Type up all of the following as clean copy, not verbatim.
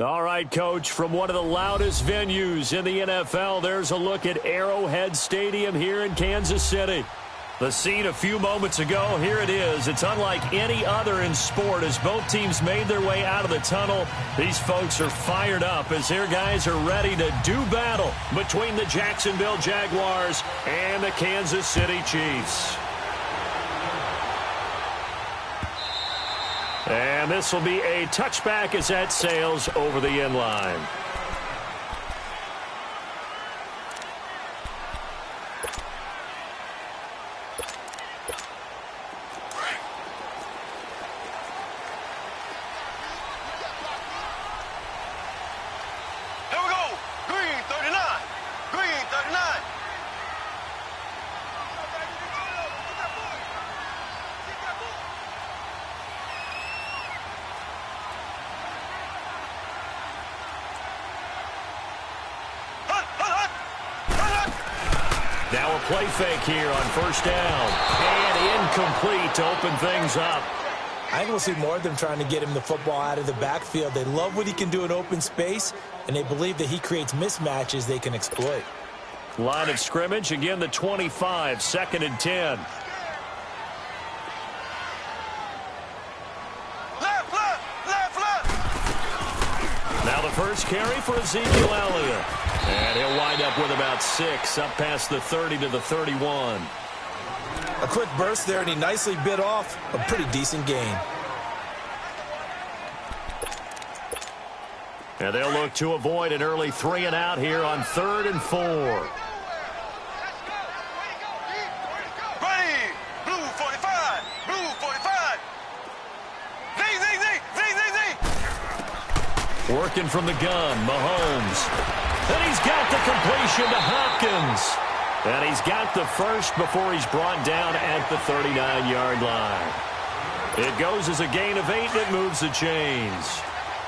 All right, Coach, from one of the loudest venues in the NFL, there's a look at Arrowhead Stadium here in Kansas City. The scene a few moments ago, here it is. It's unlike any other in sport as both teams made their way out of the tunnel. These folks are fired up as their guys are ready to do battle between the Jacksonville Jaguars and the Kansas City Chiefs. And this will be a touchback as that sails over the end line. Now a play fake here on first down. And incomplete to open things up. I think we'll see more of them trying to get him the football out of the backfield. They love what he can do in open space, and they believe that he creates mismatches they can exploit. Line of scrimmage, again the 25, 2nd and 10. Now the first carry for Ezekiel Elliott. And he'll wind up with about 6, up past the 30 to the 31. A quick burst there, and he nicely bit off a pretty decent gain. And they'll look to avoid an early 3 and out here on 3rd and 4. Working from the gun, Mahomes. And he's got the completion to Hopkins. And he's got the first before he's brought down at the 39-yard line. It goes as a gain of 8, and it moves the chains.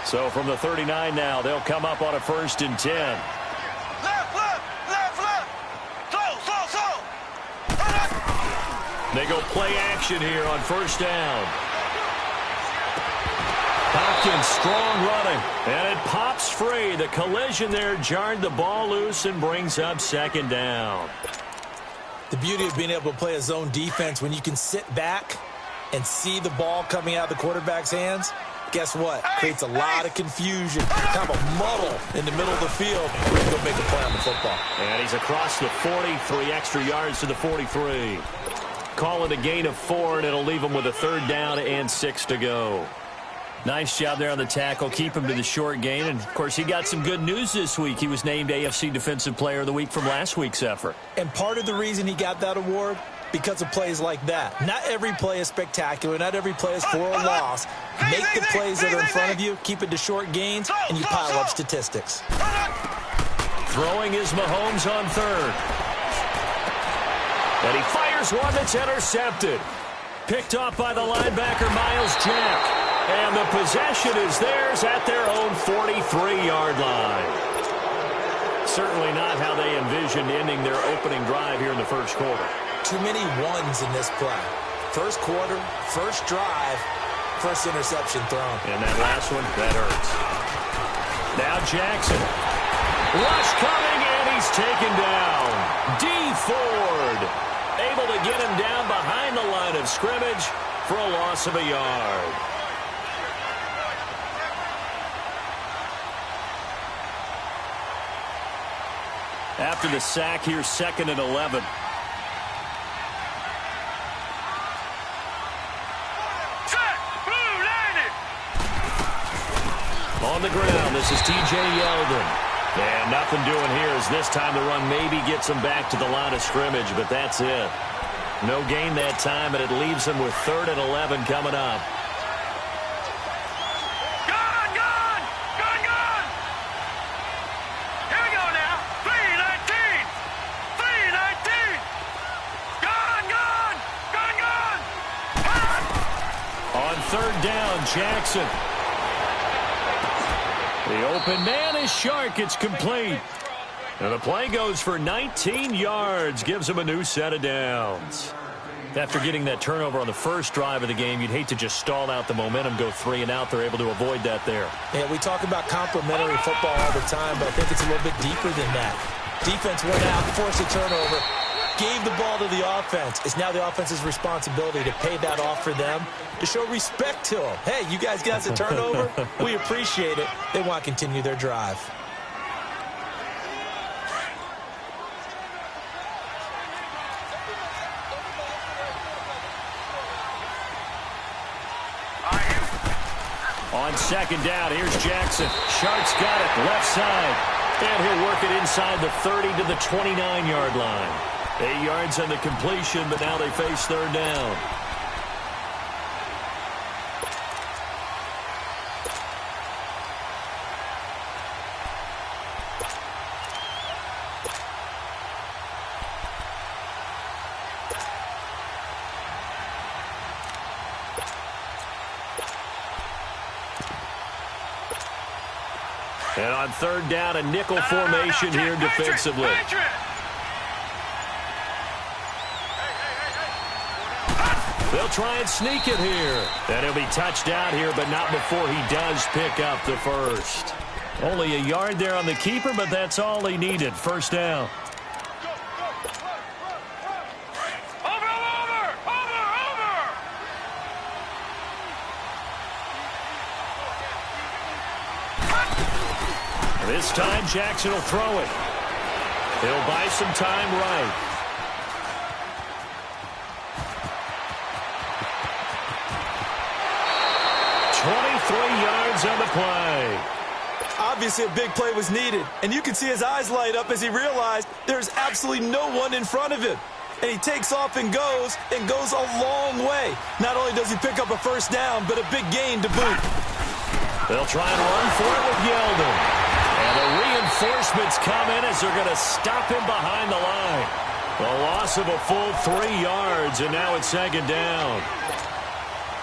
So from the 39 now, they'll come up on a 1st and 10. They go play action here on first down. Hopkins strong running, and it pops free. The collision there jarred the ball loose and brings up 2nd down. The beauty of being able to play a zone defense when you can sit back and see the ball coming out of the quarterback's hands, guess what? Creates a lot of confusion, kind of a muddle in the middle of the field where you can go make a play on the football. And he's across the 40, 3 extra yards to the 43. Call it a gain of 4, and it'll leave him with a 3rd down and 6 to go. Nice job there on the tackle. Keep him to the short gain. And, of course, he got some good news this week. He was named AFC Defensive Player of the Week from last week's effort. And part of the reason he got that award, because of plays like that. Not every play is spectacular. Not every play is for a loss. Make the plays that are in front of you. Keep it to short gains, and you pile up statistics. Throwing is Mahomes on 3rd. And he fires one that's intercepted. Picked off by the linebacker, Miles Jack. And the possession is theirs at their own 43-yard line. Certainly not how they envisioned ending their opening drive here in the first quarter. Too many ones in this play. First quarter, first drive, first interception thrown. And that last one, that hurts. Now Jackson. Rush coming, and he's taken down. D. Ford able to get him down behind the line of scrimmage for a loss of a yard. After the sack, here's 2nd and 11. On the ground, this is T.J. Yeldon. And nothing doing here as this time the run maybe gets him back to the line of scrimmage, but that's it. No gain that time, and it leaves him with 3rd and 11 coming up. On 3rd down, Jackson. The open man is Shark. It's complete. And the play goes for 19 yards. Gives him a new set of downs. After getting that turnover on the first drive of the game, you'd hate to just stall out the momentum, go 3 and out. They're able to avoid that there. Yeah, we talk about complementary football all the time, but I think it's a little bit deeper than that. Defense went out, forced a turnover, gave the ball to the offense. It's now the offense's responsibility to pay that off for them, to show respect to them. Hey, you guys got the turnover? We appreciate it. They want to continue their drive. On second down, here's Jackson. Shark's got it, left side. And he'll work it inside the 30 to the 29-yard line. 8 yards on the completion, but now they face third down. And on third down, a nickel formation here defensively. They'll try and sneak it here. And he'll be touched out here, but not before he does pick up the first. Only a yard there on the keeper, but that's all he needed. First down. This time, Jackson will throw it. He'll buy some time right. Yards on the play. Obviously, a big play was needed, and you can see his eyes light up as he realized there's absolutely no one in front of him. And he takes off and goes a long way. Not only does he pick up a first down, but a big gain to boot. They'll try and run for it with Yeldon. And the reinforcements come in as they're going to stop him behind the line. The loss of a full 3 yards, and now it's second down.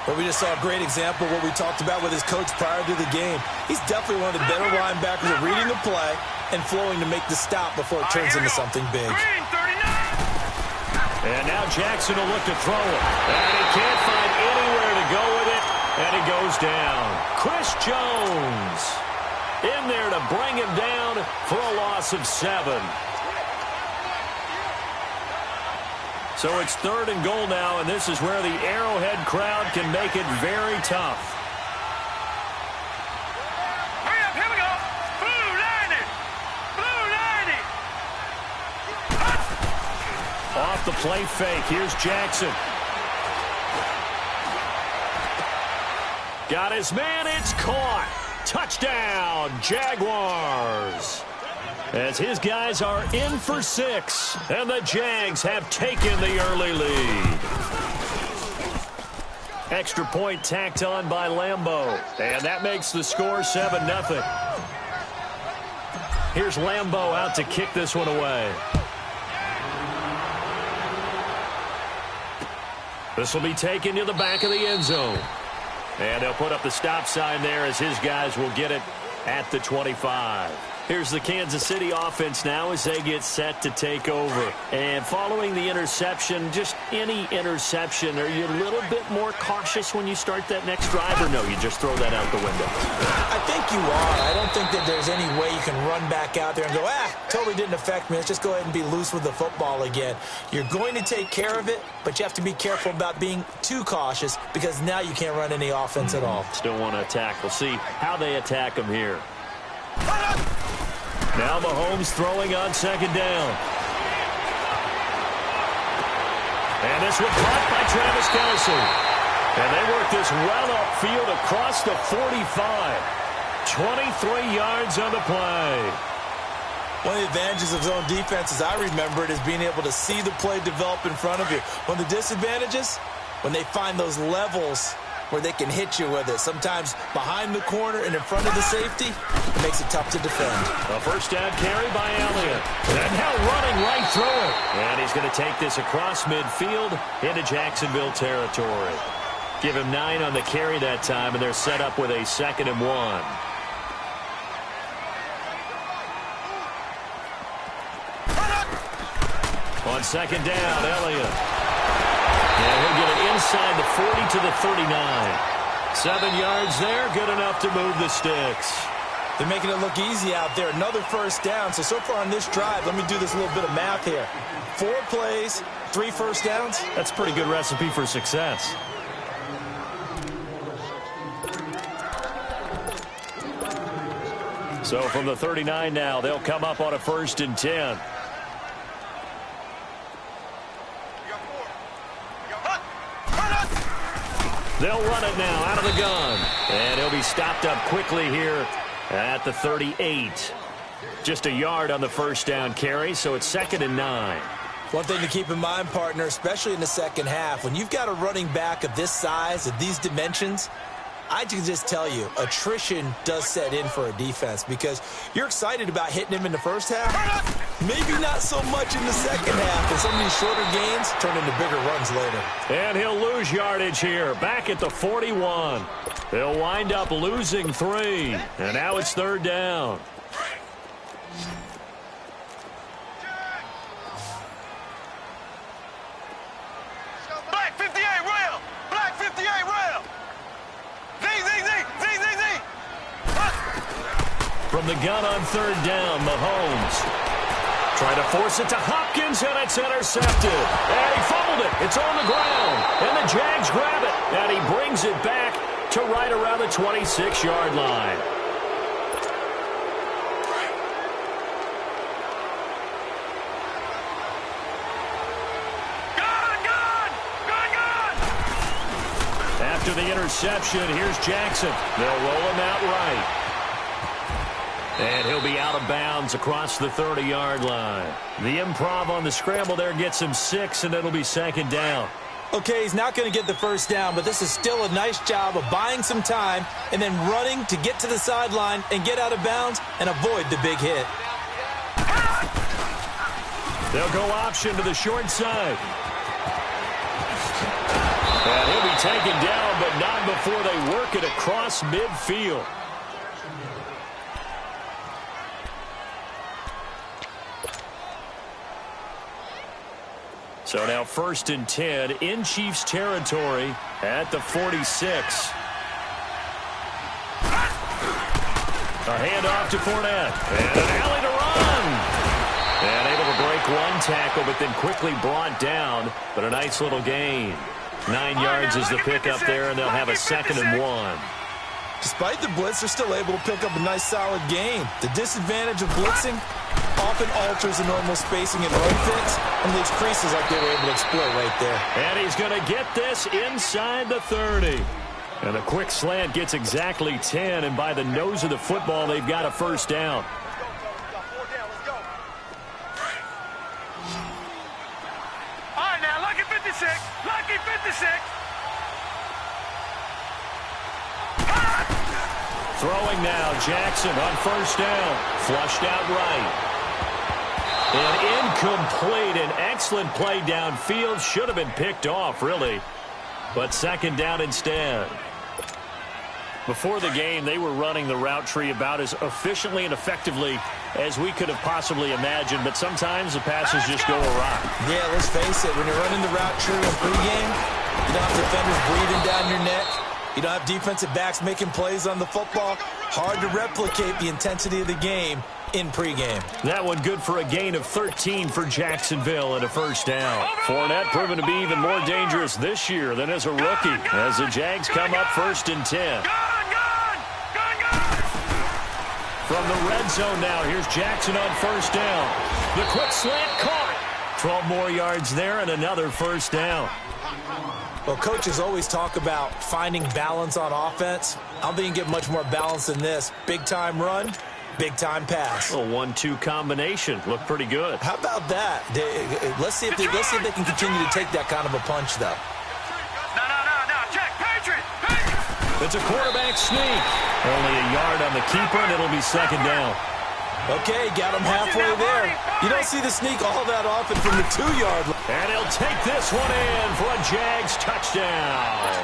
But we just saw a great example of what we talked about with his coach prior to the game. He's definitely one of the better linebackers at reading the play and flowing to make the stop before it turns into something big. And now Jackson will look to throw it. And he can't find anywhere to go with it. And he goes down. Chris Jones in there to bring him down for a loss of 7. So it's 3rd and goal now, and this is where the Arrowhead crowd can make it very tough. Hurry up, here we go. Blue 90. Blue 90. Off the play fake, here's Jackson. Got his man, it's caught. Touchdown, Jaguars. As his guys are in for 6, and the Jags have taken the early lead. Extra point tacked on by Lambeau, and that makes the score 7-0. Here's Lambeau out to kick this one away. This will be taken to the back of the end zone. And they'll put up the stop sign there as his guys will get it at the 25. Here's the Kansas City offense now as they get set to take over. And following the interception, just any interception, are you a little bit more cautious when you start that next drive, or no, you just throw that out the window? I think you are. I don't think that there's any way you can run back out there and go, totally didn't affect me. Let's just go ahead and be loose with the football again. You're going to take care of it, but you have to be careful about being too cautious because now you can't run any offense at all. Still want to attack. We'll see how they attack them here. Now Mahomes throwing on second down. And this one caught by Travis Kelce. And they work this well upfield across the 45. 23 yards on the play. One of the advantages of zone defense, as I remember it, is being able to see the play develop in front of you. One of the disadvantages, when they find those levels where they can hit you with it. Sometimes behind the corner and in front of the safety, it makes it tough to defend. A first down carry by Elliott. And now running right through it. And he's going to take this across midfield into Jacksonville territory. Give him 9 on the carry that time, and they're set up with a 2nd and 1. On second down, Elliott. And he'll get it inside the 40 to the 39. 7 yards there, good enough to move the sticks. They're making it look easy out there. Another first down. So far on this drive, let me do this little bit of math here. 4 plays, 3 first downs. That's a pretty good recipe for success. So from the 39 now, they'll come up on a 1st and 10. They'll run it now out of the gun. And he'll be stopped up quickly here at the 38. Just a yard on the first down carry, so it's 2nd and 9. One thing to keep in mind, partner, especially in the second half, when you've got a running back of this size, of these dimensions, I can just tell you, attrition does set in for a defense because you're excited about hitting him in the first half. Maybe not so much in the second half, and some of these shorter gains turn into bigger runs later. And he'll lose yardage here, back at the 41. He'll wind up losing 3, and now it's 3rd down. Black 58 rail! Black 58 rail! Z! From the gun on 3rd down, Mahomes. Trying to force it to Hopkins, and it's intercepted. And he fumbled it. It's on the ground. And the Jags grab it. And he brings it back to right around the 26-yard line. After the interception, here's Jackson. They'll roll him out right. And he'll be out of bounds across the 30-yard line. The improv on the scramble there gets him 6, and it'll be 2nd down. Okay, he's not going to get the first down, but this is still a nice job of buying some time and then running to get to the sideline and get out of bounds and avoid the big hit. They'll go option to the short side. And he'll be taken down, but not before they work it across midfield. So now 1st and 10 in Chiefs territory at the 46. A handoff to Fournette. And an alley to run. And able to break one tackle, but then quickly brought down. But a nice little gain. 9 yards is the pickup there, and they'll have a 2nd and 1. Despite the blitz, they're still able to pick up a nice solid gain. The disadvantage of blitzing often alters the normal spacing and run fits and leaves creases like they were able to exploit right there. And he's going to get this inside the 30. And a quick slant gets exactly 10, and by the nose of the football, they've got a first down. All right, now, lucky 56. Lucky 56. Throwing now, Jackson on first down. Flushed out right. And incomplete. An excellent play downfield. Should have been picked off, really. But 2nd down instead. Before the game, they were running the route tree about as efficiently and effectively as we could have possibly imagined. But sometimes the passes just go awry. Yeah, let's face it. When you're running the route tree in pregame, you don't have defenders breathing down your neck. You don't have defensive backs making plays on the football. Hard to replicate the intensity of the game in pregame. That one good for a gain of 13 for Jacksonville and a first down. Fournette proven to be even more dangerous this year than as a rookie as the Jags come up 1st and 10. From the red zone now, here's Jackson on first down. The quick slant caught. 12 more yards there and another first down. Well, coaches always talk about finding balance on offense. I don't think you can get much more balance than this. Big-time run, big-time pass. A 1-2 combination. Looked pretty good. How about that? Let's see if they can continue to take that kind of a punch, though. No. Check. Patriot. It's a quarterback sneak. Only a yard on the keeper, and it'll be 2nd down. Okay, got him halfway there. You don't see the sneak all that often from the 2-yard line. And he'll take this one in for a Jags touchdown.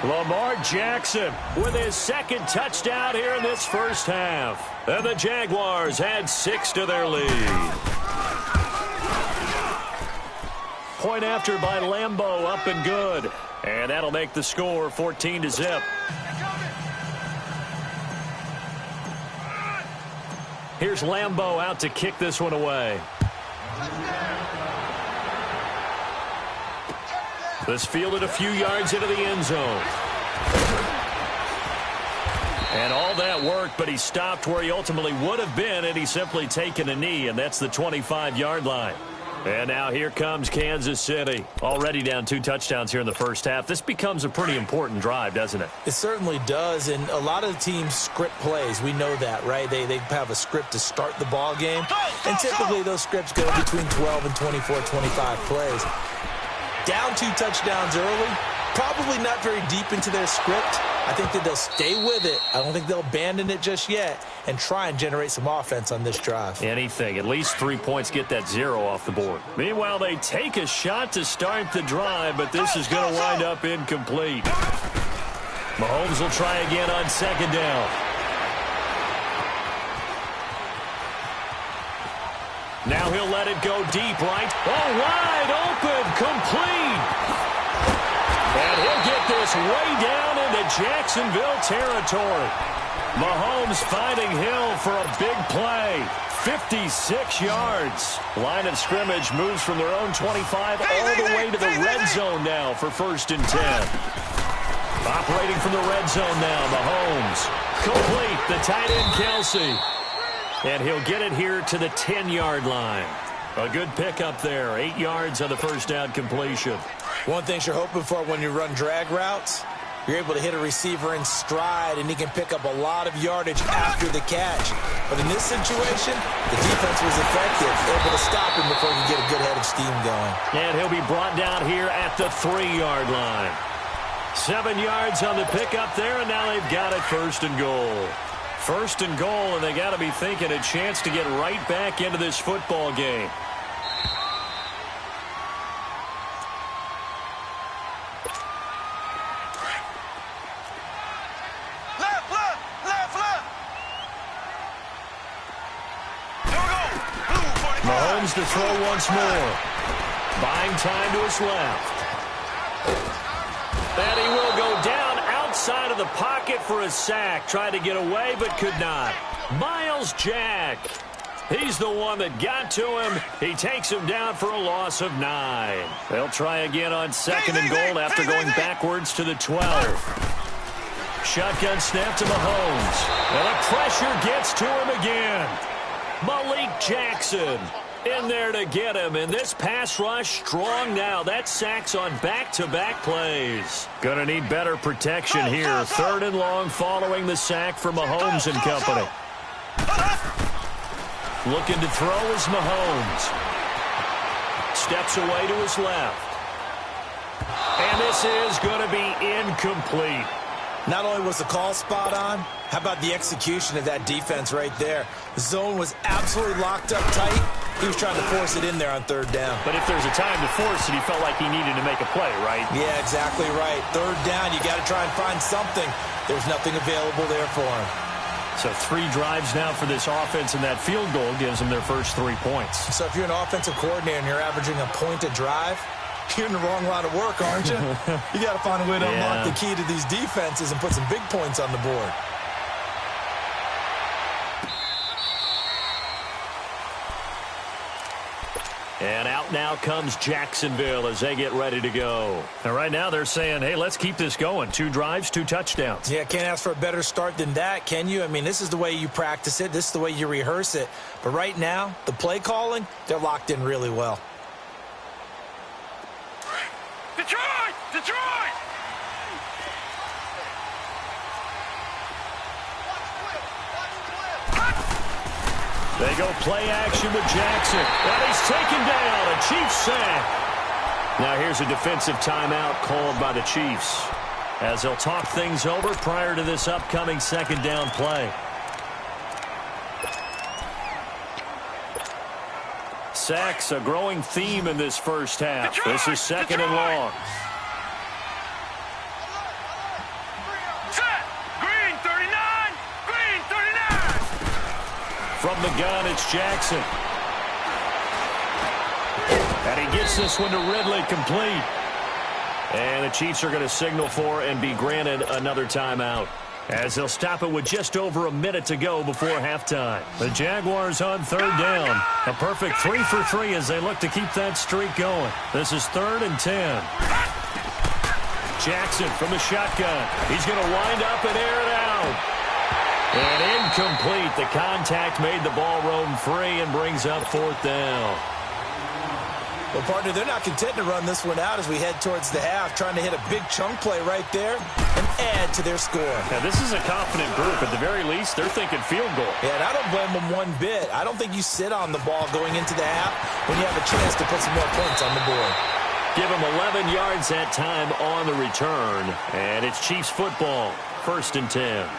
Lamar Jackson with his 2nd touchdown here in this first half. And the Jaguars add 6 to their lead. point after by Lambeau, up and good. And that'll make the score 14-0. Here's Lambeau out to kick this one away. This fielded a few yards into the end zone. And all that worked, but he stopped where he ultimately would have been had he simply taken a knee, and that's the 25-yard line. And now here comes Kansas City. Already down 2 touchdowns here in the first half. This becomes a pretty important drive, doesn't it? It certainly does, and a lot of the teams script plays. We know that, right? They have a script to start the ball game, and typically those scripts go between 12 and 24, 25 plays. Down 2 touchdowns early, probably not very deep into their script. I think that they'll stay with it. I don't think they'll abandon it just yet and try and generate some offense on this drive. Anything. At least 3 points, get that 0 off the board. Meanwhile, they take a shot to start the drive, but this is going to wind up incomplete. Mahomes will try again on second down. Now he'll let it go deep right. Oh, wide open, complete. And he'll get this way down into Jacksonville territory. Mahomes finding Hill for a big play. 56 yards. Line of scrimmage moves from their own 25 all the way to the red zone now for 1st and 10. Operating from the red zone now, Mahomes. Complete, the tight end Kelsey. And he'll get it here to the 10-yard line. A good pickup there. 8 yards on the first down completion. One thing you're hoping for when you run drag routes, you're able to hit a receiver in stride, and he can pick up a lot of yardage after the catch. But in this situation, the defense was effective, able to stop him before he could get a good head of steam going. And he'll be brought down here at the 3-yard line. 7 yards on the pickup there, and now they've got it 1st and goal. 1st and goal, and they got to be thinking a chance to get right back into this football game. Mahomes to throw once more. Buying time to his left. And he will go down outside of the pocket for a sack. Tried to get away, but could not. Myles Jack. He's the one that got to him. He takes him down for a loss of 9. They'll try again on 2nd and goal after going backwards to the 12. Shotgun snap to Mahomes. And the pressure gets to him again. Malik Jackson in there to get him. And this pass rush strong now. That sack's on back-to-back plays. Gonna need better protection here. 3rd and long following the sack for Mahomes and company. Looking to throw is Mahomes. Steps away to his left. And this is going to be incomplete. Not only was the call spot on, how about the execution of that defense right there? The zone was absolutely locked up tight. He was trying to force it in there on 3rd down. But if there's a time to force it, he felt like he needed to make a play, right? Yeah, exactly right. 3rd down, you got to try and find something. There's nothing available there for him. So 3 drives now for this offense, and that field goal gives them their first 3 points. So if you're an offensive coordinator and you're averaging a point a drive, you're in the wrong line of work, aren't you? You got to find a way to unlock the key to these defenses and put some big points on the board. And out now comes Jacksonville as they get ready to go. And right now they're saying, hey, let's keep this going. 2 drives, 2 touchdowns. Yeah, can't ask for a better start than that, can you? I mean, this is the way you practice it. This is the way you rehearse it. But right now, the play calling, they're locked in really well. Detroit! Detroit! They go play action with Jackson. And he's taken down. A Chiefs sack. Now here's a defensive timeout called by the Chiefs as they'll talk things over prior to this upcoming 2nd down play. Sacks, a growing theme in this first half. Detroit! This is 2nd and long. Set! Green 39! Green 39! From the gun, it's Jackson. And he gets this one to Ridley, complete. And the Chiefs are going to signal for and be granted another timeout, as they'll stop it with just over a minute to go before halftime. The Jaguars on third down. A perfect 3 for 3 as they look to keep that streak going. This is 3rd and 10. Jackson from the shotgun. He's going to wind up and air it out. And incomplete. The contact made the ball roam free and brings up 4th down. Well, partner, they're not content to run this one out as we head towards the half, trying to hit a big chunk play right there and add to their score. Now, this is a confident group. At the very least, they're thinking field goal. Yeah, and I don't blame them one bit. I don't think you sit on the ball going into the half when you have a chance to put some more points on the board. Give them 11 yards that time on the return. And it's Chiefs football, 1st and 10.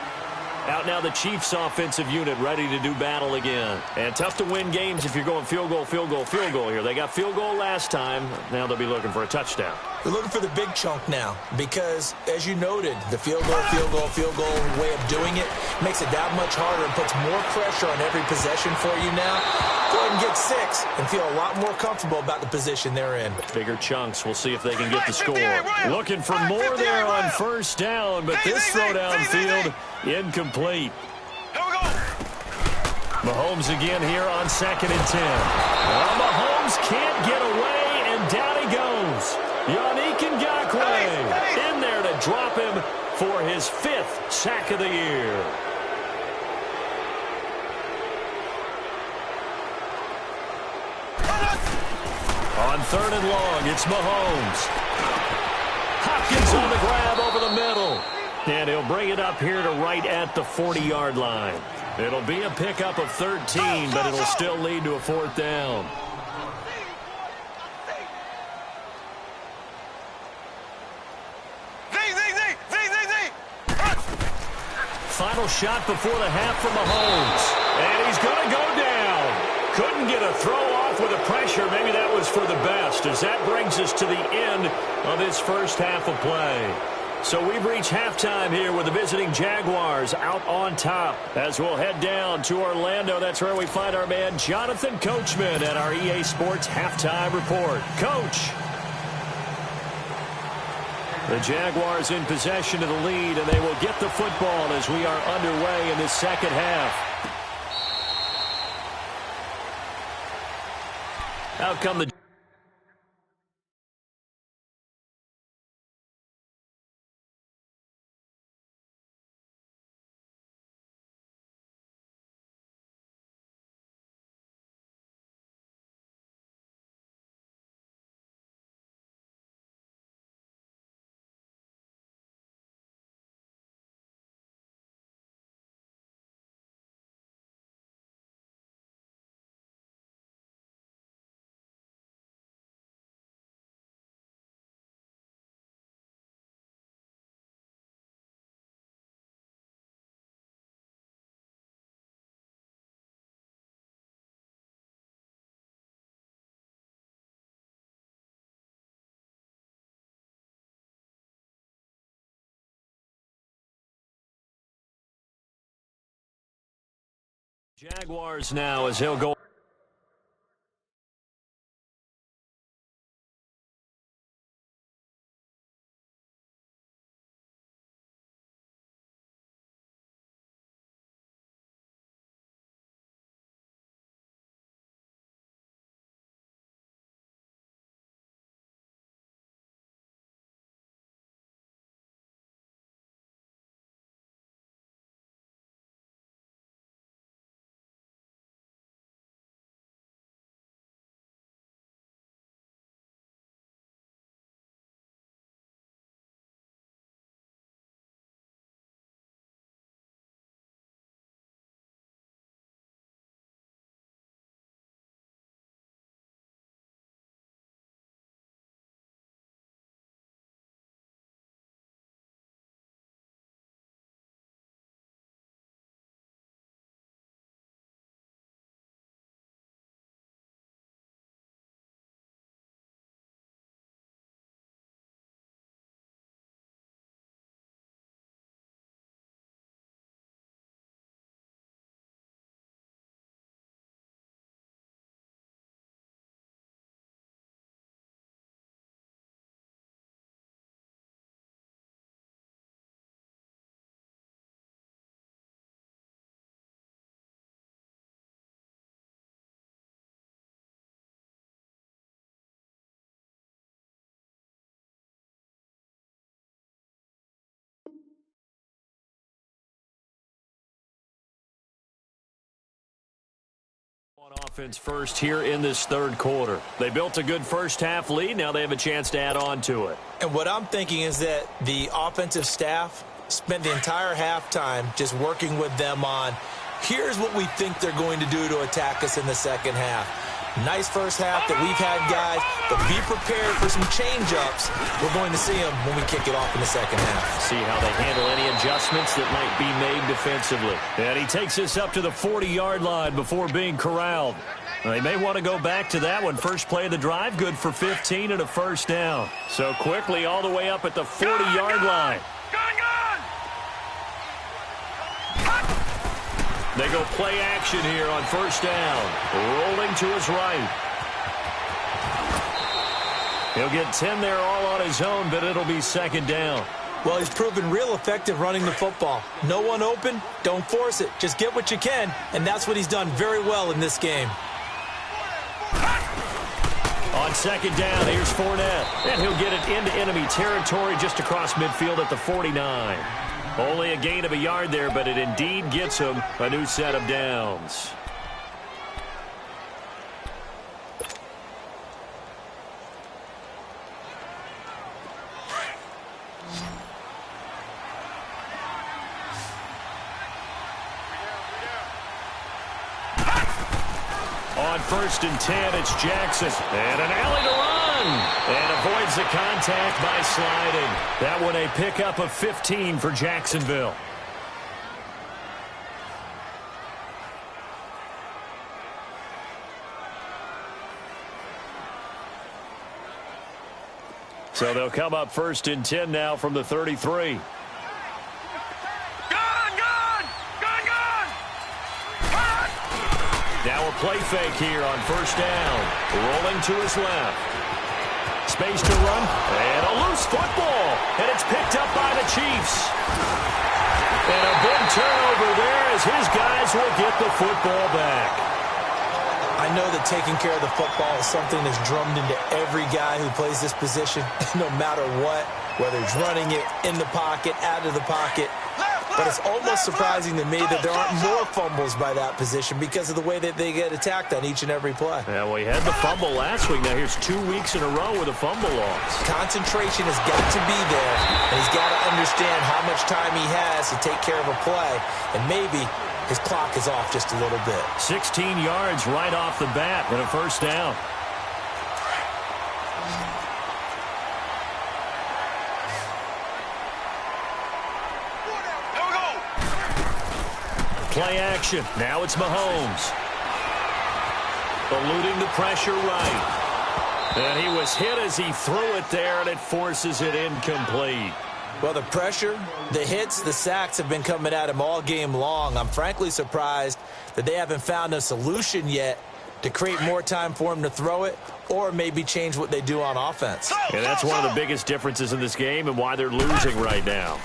Out now the Chiefs offensive unit ready to do battle again. And tough to win games if you're going field goal, field goal, field goal here. They got field goal last time. Now they'll be looking for a touchdown. They're looking for the big chunk now because, as you noted, the field goal, field goal, field goal way of doing it makes it that much harder and puts more pressure on every possession for you now. Go ahead and get 6 and feel a lot more comfortable about the position they're in. Bigger chunks. We'll see if they can get the score. Looking for more there on 1st down, but this throw downfield incomplete. Mahomes again here on 2nd and 10. Well, Mahomes can't get away, and down he goes. Yannick Ngakoue in there to drop him for his 5th sack of the year. On 3rd and long, it's Mahomes. Hopkins on the grab over the middle. And he'll bring it up here to right at the 40-yard line. It'll be a pickup of 13, but it'll still lead to a 4th down. Final shot before the half from Mahomes. And he's going to go down. Couldn't get a throw off with the pressure. Maybe that was for the best, as that brings us to the end of this first half of play. So we've reached halftime here with the visiting Jaguars out on top. As we'll head down to Orlando, that's where we find our man Jonathan Coachman at our EA Sports Halftime Report. Coach. The Jaguars in possession of the lead, and they will get the football as we are underway in the second half. Out come the Jaguars now as he'll go. offense first here in this third quarter. They built a good first half lead. Now they have a chance to add on to it. And what I'm thinking is that the offensive staff spent the entire halftime just working with them on, here's what we think they're going to do to attack us in the second half. Nice first half that we've had, guys, but be prepared for some change-ups. We're going to see them when we kick it off in the second half. See how they handle any adjustments that might be made defensively. And he takes this up to the 40-yard line before being corralled. They may want to go back to that one. First play of the drive, good for 15 and a first down. So quickly all the way up at the 40-yard line. They go play action here on first down. Rolling to his right. He'll get 10 there all on his own, but it'll be second down. Well, he's proven real effective running the football. No one open, don't force it. Just get what you can, and that's what he's done very well in this game. On second down, here's Fournette. And he'll get it into enemy territory just across midfield at the 49. Only a gain of a yard there, but it indeed gets him a new set of downs. On first and 10, it's Jackson. And an alley to run. And avoids the contact by sliding. That one a pickup of 15 for Jacksonville. So they'll come up first and 10 now from the 33. Now a play fake here on first down. Rolling to his left. Space to run. And a loose football. And it's picked up by the Chiefs. And a big turnover there as his guys will get the football back. I know that taking care of the football is something that's drummed into every guy who plays this position, no matter what, whether he's running it, in the pocket, out of the pocket. But it's almost surprising to me that there aren't more fumbles by that position because of the way that they get attacked on each and every play. Yeah, well, he had the fumble last week. Now here's 2 weeks in a row with a fumble loss. Concentration has got to be there, and he's got to understand how much time he has to take care of a play, and maybe his clock is off just a little bit. 16 yards right off the bat and a first down. Play action. Now it's Mahomes. Eluding the pressure right. And he was hit as he threw it there, and it forces it incomplete. Well, the pressure, the hits, the sacks have been coming at him all game long. I'm frankly surprised that they haven't found a solution yet to create more time for him to throw it or maybe change what they do on offense. And that's one of the biggest differences in this game and why they're losing right now.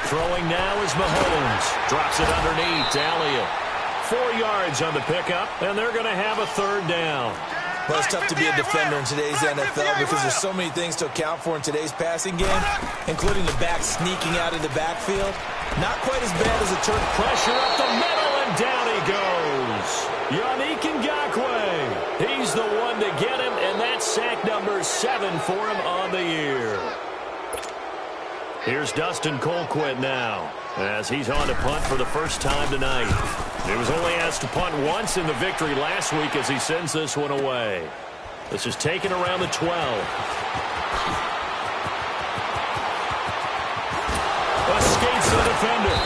Throwing now is Mahomes. Drops it underneath. Elliott. 4 yards on the pickup, and they're going to have a third down. Well, it's tough to be a defender in today's NFL because there's so many things to account for in today's passing game, including the back sneaking out of the backfield. Not quite as bad as a turn. Pressure up the middle, and down he goes. Yannick Ngakoue. He's the one to get him, and that's sack number 7 for him on the year. Here's Dustin Colquitt now as he's on to punt for the first time tonight. He was only asked to punt once in the victory last week as he sends this one away. This is taken around the 12. Escapes the defender.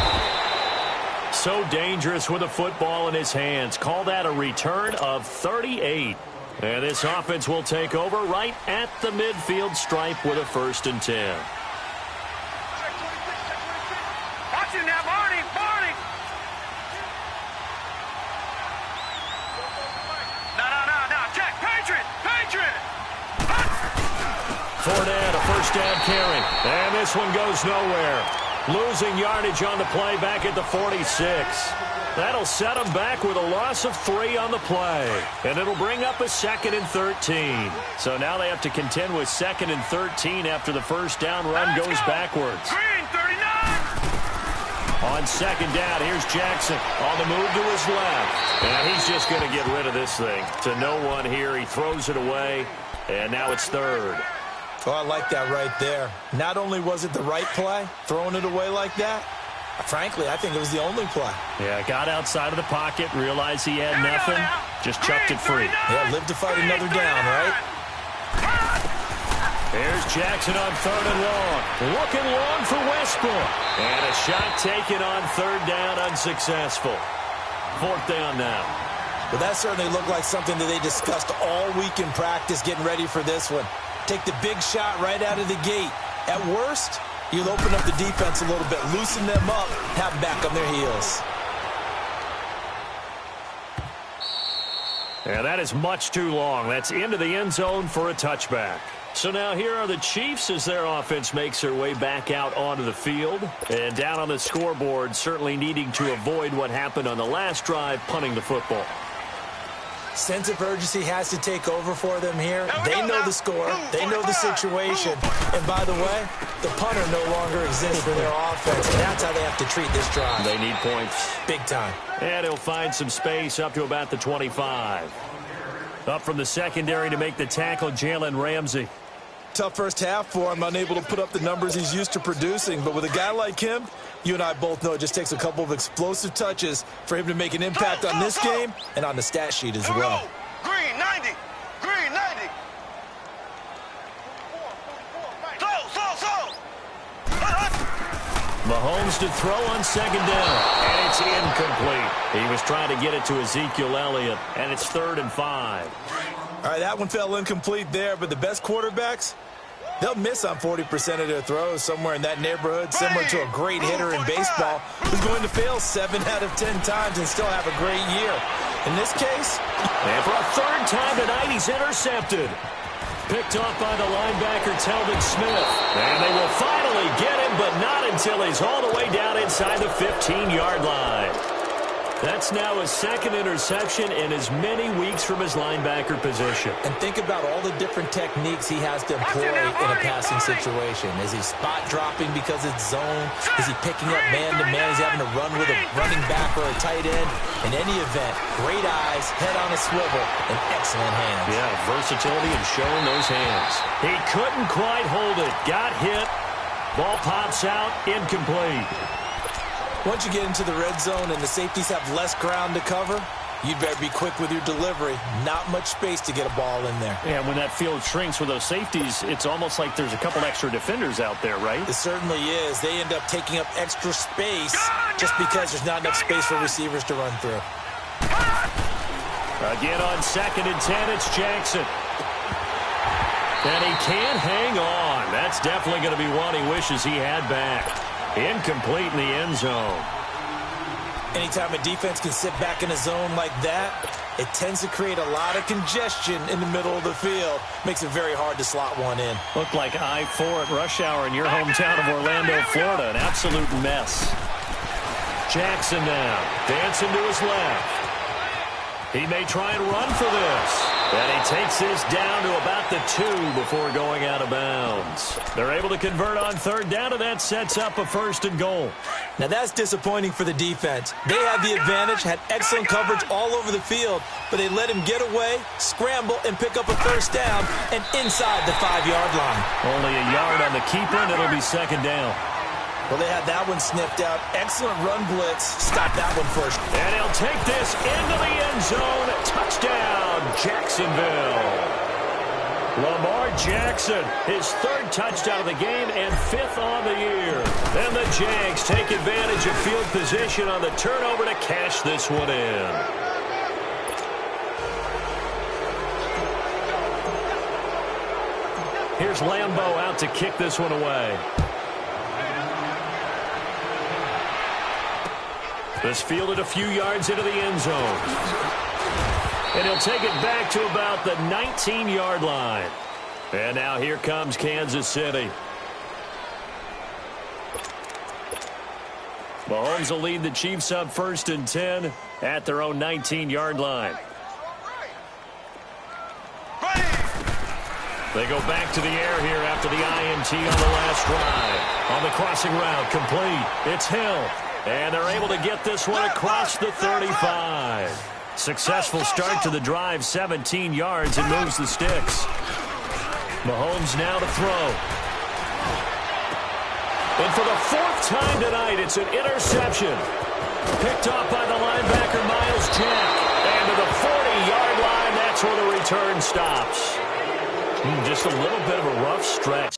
So dangerous with a football in his hands. Call that a return of 38. And this offense will take over right at the midfield stripe with a first and 10. Fournette, a first down carry. And this one goes nowhere. Losing yardage on the play back at the 46. That'll set them back with a loss of 3 on the play. And it'll bring up a 2nd and 13. So now they have to contend with 2nd and 13 after the first down run goes backwards. Green, 39. On second down, here's Jackson on the move to his left. And he's just going to get rid of this thing. To no one here. He throws it away. And now it's third. Oh, I like that right there. Not only was it the right play, throwing it away like that, frankly, I think it was the only play. Yeah, got outside of the pocket, realized he had nothing, just chucked it free. Yeah, live to fight another down, right? There's Jackson on third and long. Looking long for Westbrook. And a shot taken on third down, unsuccessful. Fourth down now. Well, that certainly looked like something that they discussed all week in practice, getting ready for this one. Take the big shot right out of the gate. At worst, you'll open up the defense a little bit, loosen them up, have them back on their heels. Yeah, that is much too long. That's into the end zone for a touchback. So now here are the Chiefs as their offense makes their way back out onto the field. And down on the scoreboard, certainly needing to avoid what happened on the last drive, punting the football. Sense of urgency has to take over for them here. They know the score. They know the situation. And by the way, the punter no longer exists for their offense. And that's how they have to treat this drive. They need points. Big time. And he'll find some space up to about the 25. Up from the secondary to make the tackle, Jalen Ramsey. Tough first half for him, unable to put up the numbers he's used to producing. But with a guy like him, you and I both know it just takes a couple of explosive touches for him to make an impact on this game and on the stat sheet as well. Green 90. Green 90. Mahomes to throw on second down. And it's incomplete. He was trying to get it to Ezekiel Elliott. And it's 3rd and 5. All right, that one fell incomplete there, but the best quarterbacks, they'll miss on 40% of their throws, somewhere in that neighborhood, similar to a great hitter in baseball who's going to fail 7 out of 10 times and still have a great year. In this case, and for a 3rd time tonight, he's intercepted. Picked off by the linebacker, Telvin Smith. And they will finally get him, but not until he's all the way down inside the 15-yard line. That's now his 2nd interception in as many weeks from his linebacker position. And think about all the different techniques he has to employ in a passing situation. Is he spot dropping because it's zone? Is he picking up man-to-man? Is he having to run with a running back or a tight end? In any event, great eyes, head on a swivel, and excellent hands. Yeah, versatility and showing those hands. He couldn't quite hold it. Got hit. Ball pops out. Incomplete. Once you get into the red zone and the safeties have less ground to cover, you'd better be quick with your delivery. Not much space to get a ball in there. Yeah, when that field shrinks with those safeties, it's almost like there's a couple extra defenders out there, right? It certainly is. They end up taking up extra space just because there's not enough space for receivers to run through. Again on 2nd and 10, it's Jackson. And he can't hang on. That's definitely going to be one he wishes he had back. Incomplete in the end zone. Anytime a defense can sit back in a zone like that, it tends to create a lot of congestion in the middle of the field. Makes it very hard to slot one in. Looked like I-4 at rush hour in your hometown of Orlando, Florida. An absolute mess. Jackson now, dancing to his left. He may try and run for this. And he takes this down to about the 2 before going out of bounds. They're able to convert on 3rd down, and that sets up a 1st and goal. Now that's disappointing for the defense. They had the advantage, had excellent coverage all over the field, but they let him get away, scramble, and pick up a 1st down, and inside the 5-yard line. Only a yard on the keeper, and it'll be 2nd down. Well, they had that one sniffed out. Excellent run blitz. Stop that one first. And he'll take this into the end zone. Touchdown, Jacksonville. Lamar Jackson, his 3rd touchdown of the game and 5th on the year. And the Jags take advantage of field position on the turnover to cash this one in. Here's Lambeau out to kick this one away. This fielded a few yards into the end zone. And he'll take it back to about the 19-yard line. And now here comes Kansas City. Mahomes will lead the Chiefs up 1st and 10 at their own 19-yard line. They go back to the air here after the INT on the last drive. On the crossing route, complete. It's Hill. And they're able to get this one across the 35. Successful start to the drive, 17 yards, and moves the sticks. Mahomes now to throw. And for the fourth time tonight, it's an interception. Picked off by the linebacker, Miles Jack. And to the 40-yard line, that's where the return stops. Just a little bit of a rough stretch.